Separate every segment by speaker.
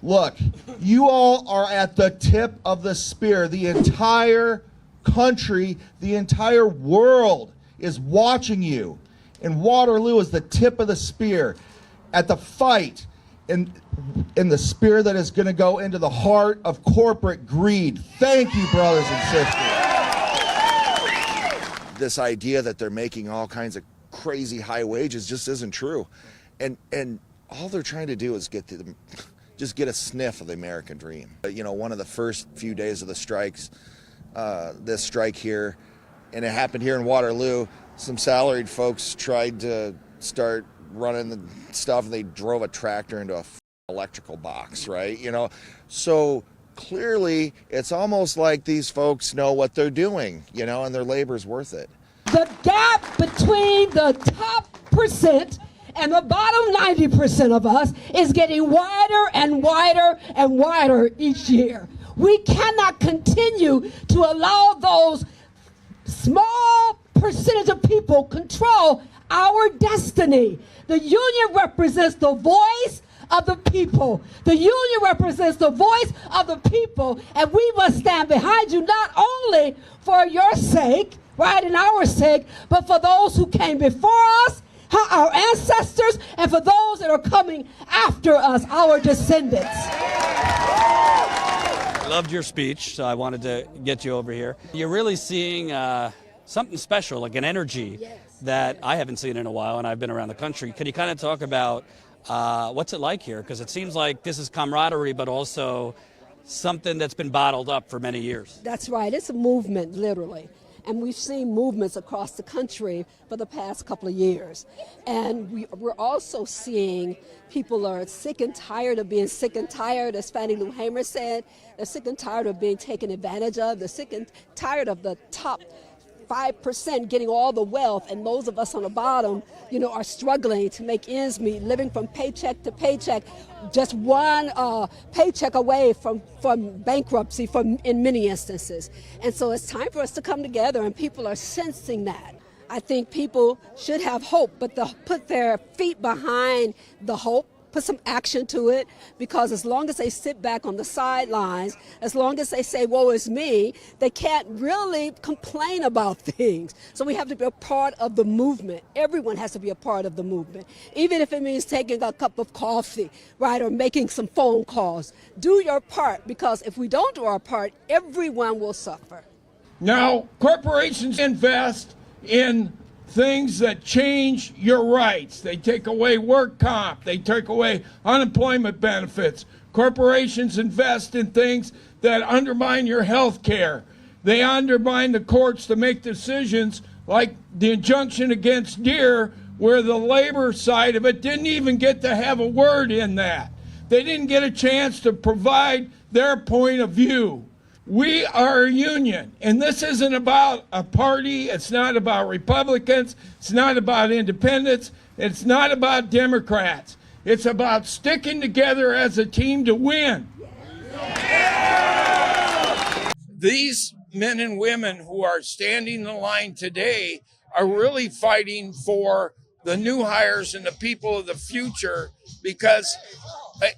Speaker 1: Look, you all are at the tip of the spear. The entire country, the entire world is watching you. And Waterloo is the tip of the spear at the fight in the spear that is going to go into the heart of corporate greed. Thank you, brothers and sisters.
Speaker 2: This idea that they're making all kinds of crazy high wages just isn't true. And all they're trying to do is just get a sniff of the American dream. You know, one of the first few days of the strikes, this strike here, and it happened here in Waterloo, some salaried folks tried to start running the stuff, and they drove a tractor into a electrical box, right? You know, so clearly it's almost like these folks know what they're doing, you know, and their labor's worth it.
Speaker 3: The gap between the top percent and the bottom 90% of us is getting wider and wider and wider each year. We cannot continue to allow those small percentage of people control our destiny. The union represents the voice of the people. The union represents the voice of the people, and we must stand behind you not only for your sake, right, and our sake, but for those who came before us, our ancestors, and for those that are coming after us, our descendants.
Speaker 4: I loved your speech, so I wanted to get you over here. You're really seeing something special, like an energy that I haven't seen in a while, and I've been around the country. Can you kind of talk about what's it like here? Because it seems like this is camaraderie, but also something that's been bottled up for many years.
Speaker 3: That's right. It's a movement, literally. And we've seen movements across the country for the past couple of years. And we're also seeing people are sick and tired of being sick and tired, as Fannie Lou Hamer said. They're sick and tired of being taken advantage of. They're sick and tired of the top 5% getting all the wealth, and those of us on the bottom, you know, are struggling to make ends meet, living from paycheck to paycheck, just one paycheck away from bankruptcy in many instances. And so it's time for us to come together, and people are sensing that. I think people should have hope, but they'll put their feet behind the hope, put some action to it, because as long as they sit back on the sidelines, as long as they say, woe is me, they can't really complain about things. So we have to be a part of the movement. Everyone has to be a part of the movement, even if it means taking a cup of coffee, right, or making some phone calls. Do your part, because if we don't do our part, everyone will suffer.
Speaker 5: Now, corporations invest in things that change your rights. They take away work comp. They take away unemployment benefits. Corporations invest in things that undermine your health care. They undermine the courts to make decisions like the injunction against Deere, where the labor side of it didn't even get to have a word in that. They didn't get a chance to provide their point of view. We are a union, and this isn't about a party. It's not about Republicans. It's not about independents. It's not about Democrats. It's about sticking together as a team to win. These men and women who are standing in line today are really fighting for the new hires and the people of the future, because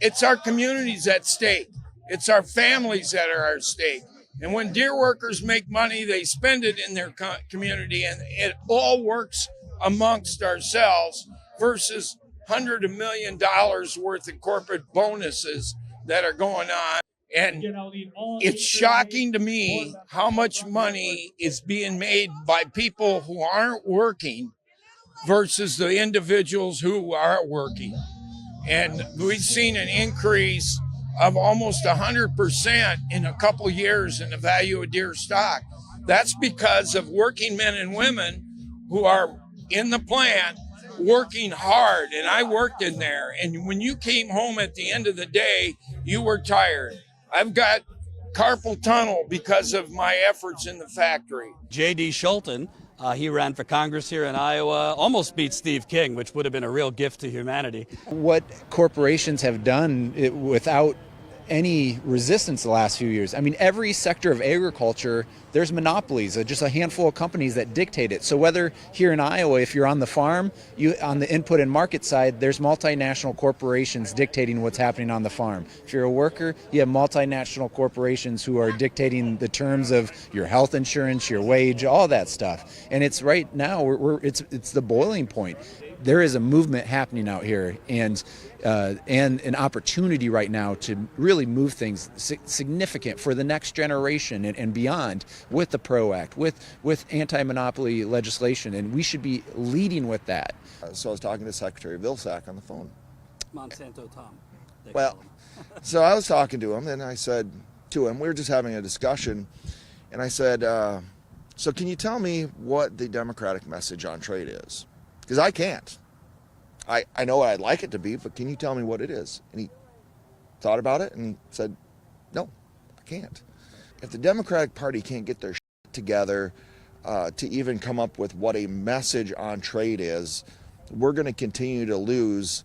Speaker 5: it's our communities at stake. It's our families that are at stake. And when Deere workers make money, they spend it in their community, and it all works amongst ourselves versus $100 million worth of corporate bonuses that are going on. And it's shocking to me how much money is being made by people who aren't working versus the individuals who are working. And we've seen an increase of almost 100% in a couple years in the value of Deere stock. That's because of working men and women who are in the plant working hard. And I worked in there. And when you came home at the end of the day, you were tired. I've got carpal tunnel because of my efforts in the factory.
Speaker 4: J.D. Chariton, he ran for Congress here in Iowa, almost beat Steve King, which would have been a real gift to humanity.
Speaker 6: What corporations have done without any resistance the last few years. I mean, every sector of agriculture, there's monopolies, just a handful of companies that dictate it. So whether here in Iowa, if you're on the farm, on the input and market side, there's multinational corporations dictating what's happening on the farm. If you're a worker, you have multinational corporations who are dictating the terms of your health insurance, your wage, all that stuff. And it's right now, it's the boiling point. There is a movement happening out here, and an opportunity right now to really move things significant for the next generation and beyond with the PRO Act, with anti-monopoly legislation, and we should be leading with that.
Speaker 2: So I was talking to Secretary Vilsack on the phone.
Speaker 4: Monsanto Tom.
Speaker 2: Well, so I was talking to him, and I said to him, we were just having a discussion, and I said, so can you tell me what the Democratic message on trade is? Because I can't. I know what I'd like it to be, but can you tell me what it is? And he thought about it and said, no, I can't. If the Democratic Party can't get their shit together to even come up with what a message on trade is, we're going to continue to lose